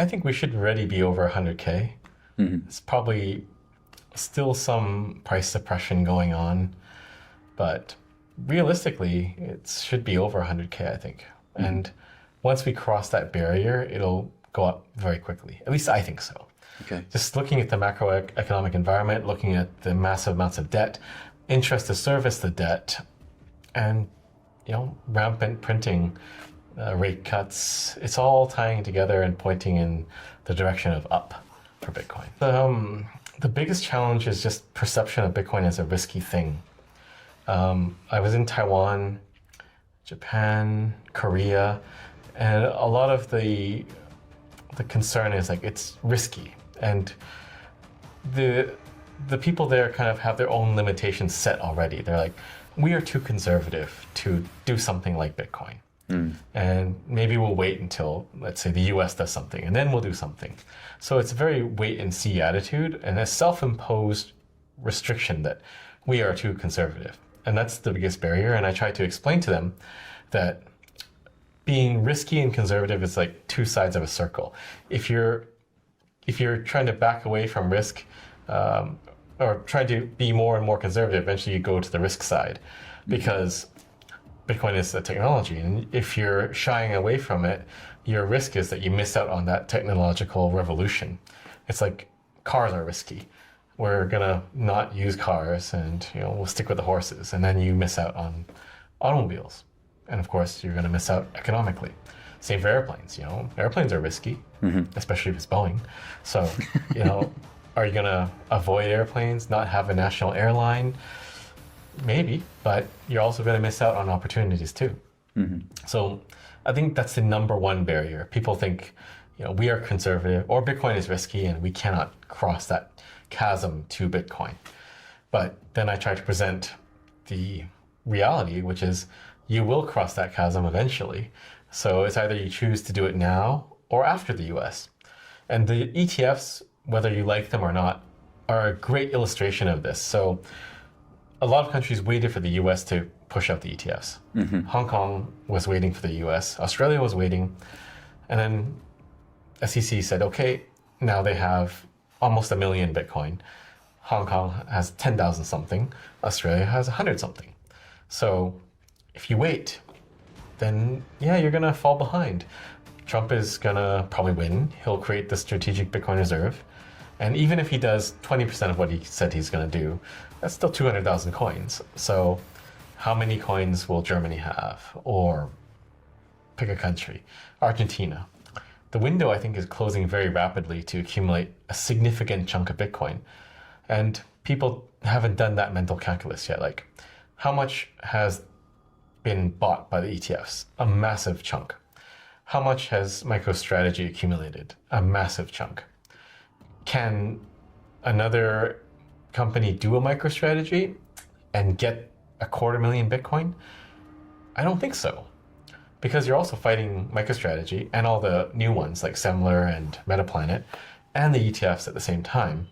I think we should already be over 100K. It's probably still some price suppression going on, but realistically, it should be over 100K, I think. And once we cross that barrier, it'll go up very quickly. At least I think so. Okay. Just looking at the macroeconomic environment, looking at the massive amounts of debt, interest to service the debt, and rampant printing, rate cuts, it's all tying together and pointing in the direction of up for Bitcoin. The biggest challenge is just perception of Bitcoin as a risky thing. I was in Taiwan, Japan, Korea, and a lot of the concern is like it's risky, and the people there kind of have their own limitations set already. They're like, we are too conservative to do something like Bitcoin. And maybe we'll wait until, let's say, the US does something, and then we'll do something. So it's a very wait and see attitude and a self-imposed restriction that we are too conservative. And that's the biggest barrier. And I try to explain to them that being risky and conservative is like two sides of a circle. If you're trying to back away from risk, or try to be more and more conservative, eventually you go to the risk side, because Bitcoin is a technology, and if you're shying away from it, your risk is that you miss out on that technological revolution. It's like cars are risky. We're gonna not use cars, and we'll stick with the horses, and then you miss out on automobiles, and of course you're gonna miss out economically. Same for airplanes. Airplanes are risky, especially if it's Boeing. So are you gonna avoid airplanes, not have a national airline? Maybe, but you're also going to miss out on opportunities too. So I think that's the number one barrier. People think, we are conservative, or Bitcoin is risky, and we cannot cross that chasm to Bitcoin. But then I try to present the reality, which is you will cross that chasm eventually. So it's either you choose to do it now or after the US. And the ETFs, whether you like them or not, are a great illustration of this. So a lot of countries waited for the US to push out the ETFs. Hong Kong was waiting for the US. Australia was waiting. And then SEC said, okay, now they have almost 1 million Bitcoin. Hong Kong has 10,000 something. Australia has 100 something. So if you wait, then you're going to fall behind. Trump is going to probably win. He'll create the strategic Bitcoin reserve. And even if he does 20% of what he said he's going to do, that's still 200,000 coins. So how many coins will Germany have? Or pick a country, Argentina. The window, I think, is closing very rapidly to accumulate a significant chunk of Bitcoin. And people haven't done that mental calculus yet. Like, how much has been bought by the ETFs? A massive chunk. How much has MicroStrategy accumulated? A massive chunk. Can another company do a MicroStrategy and get 250,000 Bitcoin? I don't think so, because you're also fighting MicroStrategy and all the new ones like Semler and Metaplanet and the ETFs at the same time,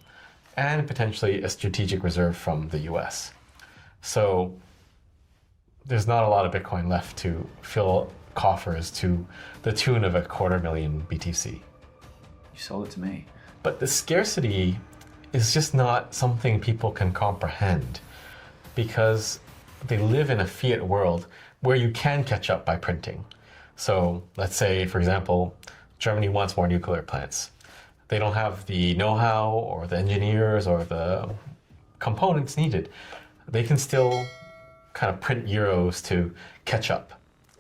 and potentially a strategic reserve from the US. So there's not a lot of Bitcoin left to fill coffers to the tune of 250,000 BTC. You sold it to me. But the scarcity is just not something people can comprehend, because they live in a fiat world where you can catch up by printing. So let's say, for example, Germany wants more nuclear plants. They don't have the know-how or the engineers or the components needed. They can still kind of print euros to catch up,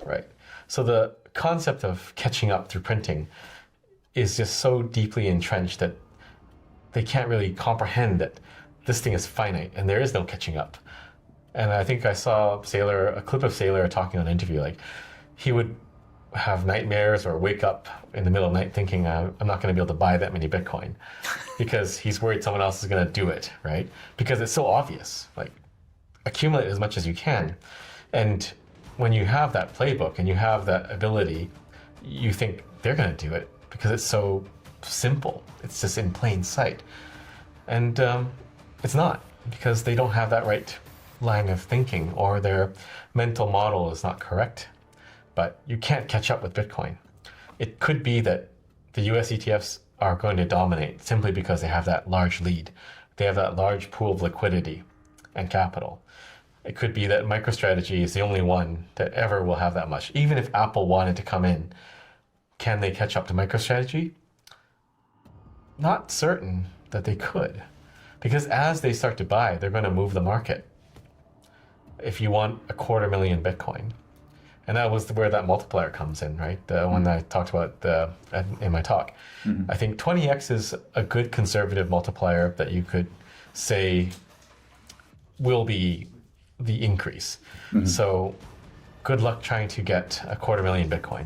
right? So the concept of catching up through printing is just so deeply entrenched that they can't really comprehend that this thing is finite and there is no catching up. And I think I saw a clip of Saylor talking on an interview, like he would have nightmares or wake up in the middle of the night thinking, I'm not going to be able to buy that many Bitcoin because he's worried someone else is going to do it, right? Because it's so obvious, like accumulate as much as you can. And when you have that playbook and you have that ability, you think they're going to do it because it's so simple. It's just in plain sight. And it's not, because they don't have that right line of thinking, or their mental model is not correct. But you can't catch up with Bitcoin. It could be that the US ETFs are going to dominate simply because they have that large lead. They have that large pool of liquidity and capital. It could be that MicroStrategy is the only one that ever will have that much. Even if Apple wanted to come in, can they catch up to MicroStrategy? Not certain that they could. Because as they start to buy, they're going to move the market. If you want 250,000 Bitcoin. And that was where that multiplier comes in, right? The one that I talked about in my talk. I think 20x is a good conservative multiplier that you could say will be the increase. So good luck trying to get 250,000 Bitcoin.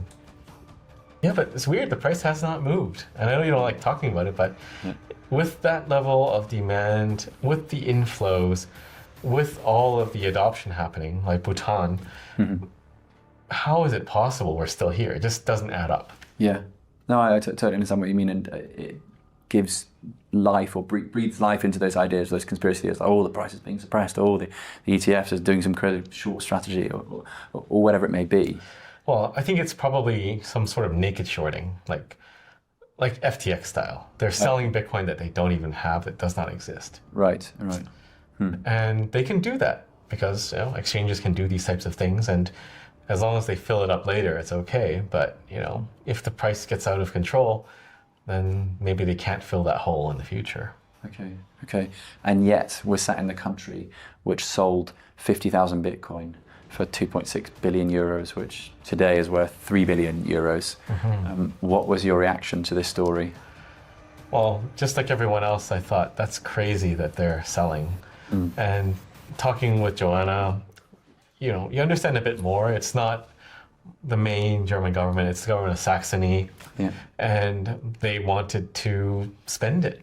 Yeah, but it's weird. The price has not moved. And I know you don't like talking about it, but with that level of demand, with the inflows, with all of the adoption happening, like Bhutan, how is it possible we're still here? It just doesn't add up. Yeah. No, I totally understand what you mean, and it gives life or breathes life into those ideas, those conspiracy theories, like, oh, the price is being suppressed, or the ETFs is doing some crazy short strategy, or whatever it may be. Well, I think it's probably some sort of naked shorting, like FTX style. They're selling Bitcoin that they don't even have, that does not exist. Right. And they can do that because exchanges can do these types of things, and as long as they fill it up later, it's okay. But if the price gets out of control, then maybe they can't fill that hole in the future. Okay. And yet we're sat in the country which sold 50,000 Bitcoin for 2.6 billion euros, which today is worth 3 billion euros. What was your reaction to this story? Well, just like everyone else, I thought that's crazy that they're selling. And talking with Joanna, you understand a bit more. It's not the main German government, it's the government of Saxony. And they wanted to spend it.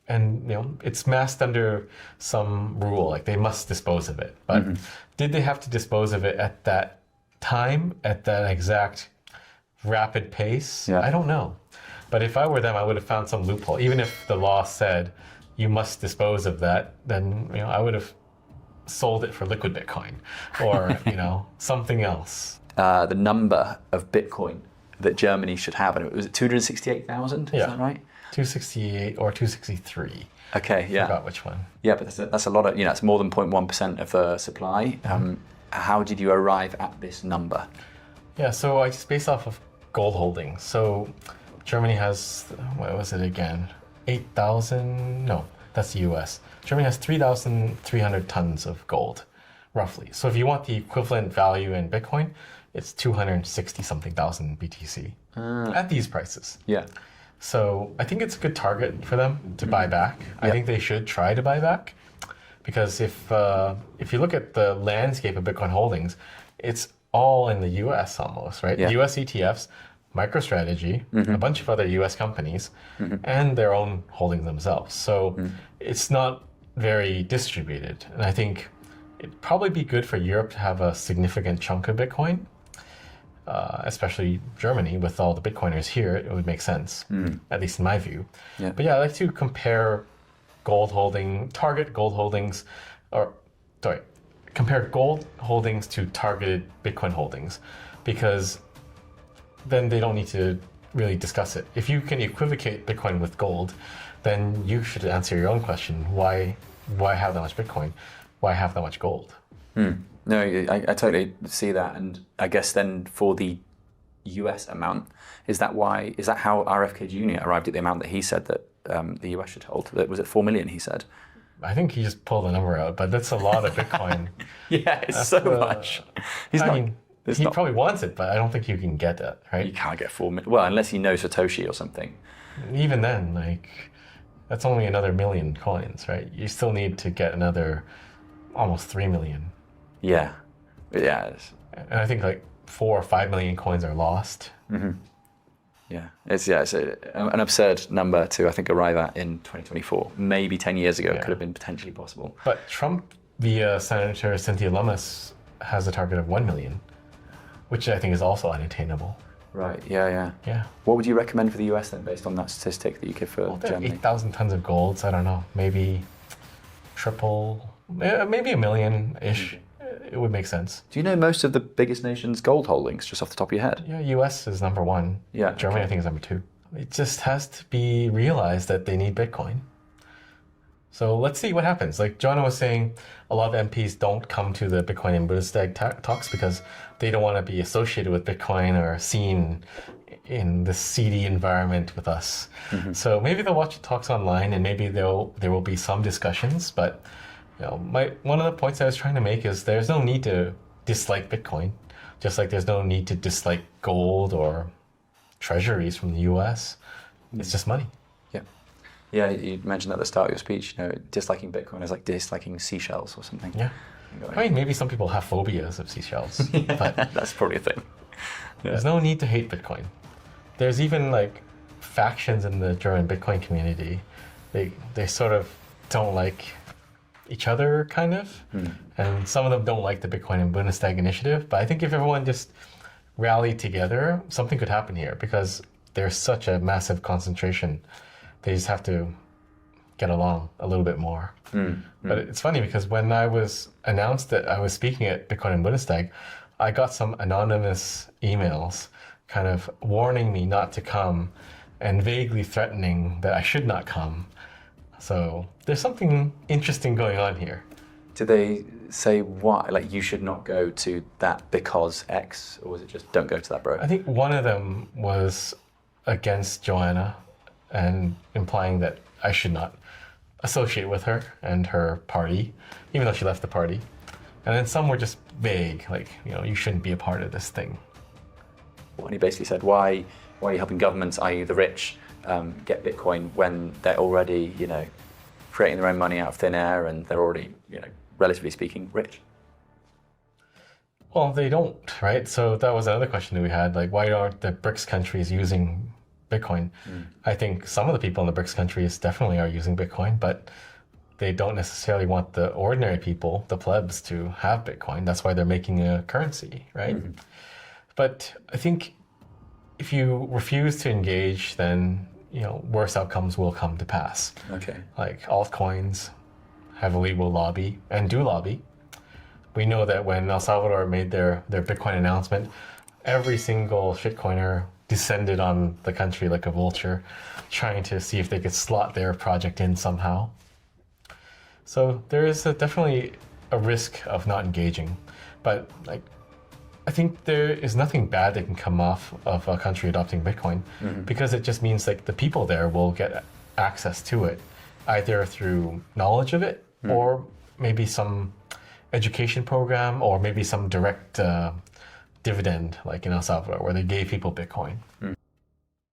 And it's masked under some rule, like they must dispose of it. But did they have to dispose of it at that time, at that exact rapid pace? I don't know. But if I were them, I would have found some loophole. Even if the law said you must dispose of that, then I would have sold it for liquid Bitcoin or something else. The number of Bitcoin that Germany should have, and it was 268,000. Is that right? 268 or 263. Okay, yeah. I forgot which one. Yeah, but that's a lot of, it's more than 0.1% of the supply. How did you arrive at this number? Yeah, so I just based off of gold holdings. So Germany has, what was it again? 8,000? No, that's the US. Germany has 3,300 tons of gold, roughly. So if you want the equivalent value in Bitcoin, it's 260 something thousand BTC at these prices. Yeah. So I think it's a good target for them to buy back. I think they should try to buy back, because if you look at the landscape of Bitcoin holdings, it's all in the US almost, right? The US ETFs, MicroStrategy, a bunch of other US companies, and their own holdings themselves. So it's not very distributed. And I think it'd probably be good for Europe to have a significant chunk of Bitcoin. Especially Germany, with all the Bitcoiners here, it would make sense, at least in my view. But I like to compare target gold holdings, compare gold holdings to targeted Bitcoin holdings, because then they don't need to really discuss it. If you can equivocate Bitcoin with gold, then you should answer your own question. Why have that much Bitcoin? Why have that much gold? No, I totally see that, and I guess then for the US amount, is that how RFK Jr. arrived at the amount that he said that the US should hold? Was it 4 million? He said. I think he just pulled the number out, but that's a lot of Bitcoin. It's so much. He probably wants it, but I don't think you can get that, right? You can't get 4 million. Well, unless he knows Satoshi or something. Even then, that's only another million coins, right? You still need to get another almost 3 million. Yeah. And I think 4 or 5 million coins are lost. Yeah, it's an absurd number to, I think, arrive at in 2024. Maybe 10 years ago, it could have been potentially possible. But Trump, via Senator Cynthia Lummis, has a target of 1 million, which I think is also unattainable. Right, yeah. What would you recommend for the US then, based on that statistic that you give for Germany? 8,000 tons of golds, I don't know, maybe triple, maybe 1 million-ish. It would make sense. Do you know most of the biggest nations' gold holdings, just off the top of your head? Yeah, US is number 1. Yeah. Germany, I think, is number 2. it just has to be realized that they need Bitcoin. So let's see what happens. Like Joanna was saying, a lot of MPs don't come to the Bitcoin and Bundestag talks because they don't want to be associated with Bitcoin or seen in this seedy environment with us. So maybe they'll watch the talks online, and maybe there will be some discussions. But one of the points I was trying to make is there's no need to dislike Bitcoin, just like there's no need to dislike gold or treasuries from the US. It's just money. Yeah, you mentioned at the start of your speech, disliking Bitcoin is like disliking seashells or something. Yeah. I mean, maybe some people have phobias of seashells, but that's probably a thing. There's no need to hate Bitcoin. There's even like factions in the German Bitcoin community. They sort of don't like each other, kind of. And some of them don't like the Bitcoin and Bundestag initiative. But I think if everyone just rallied together, something could happen here, because there's such a massive concentration. They just have to get along a little bit more. But it's funny because when I was announced that I was speaking at Bitcoin and Bundestag, I got some anonymous emails kind of warning me not to come and vaguely threatening that I should not come. So there's something interesting going on here. Did they say why? Like, you should not go to that because X, or was it just don't go to that, bro? I think one of them was against Joanna and implying that I should not associate with her and her party, even though she left the party. And then some were just vague, like, you shouldn't be a part of this thing. And he basically said, why are you helping governments, i.e. the rich, get Bitcoin when they're already, creating their own money out of thin air, and they're already, relatively speaking, rich? Well, they don't, right? So that was another question that we had, like, why aren't the BRICS countries using Bitcoin? I think some of the people in the BRICS countries definitely are using Bitcoin, but they don't necessarily want the ordinary people, the plebs, to have Bitcoin. That's why they're making a currency, right? But I think if you refuse to engage, then worse outcomes will come to pass. Okay. Like altcoins heavily will lobby and do lobby. We know that when El Salvador made their Bitcoin announcement, every single shitcoiner descended on the country like a vulture, trying to see if they could slot their project in somehow. So there is definitely a risk of not engaging, but I think there is nothing bad that can come off of a country adopting Bitcoin, because it just means the people there will get access to it, either through knowledge of it or maybe some education program, or maybe some direct dividend, like in El Salvador, where they gave people Bitcoin.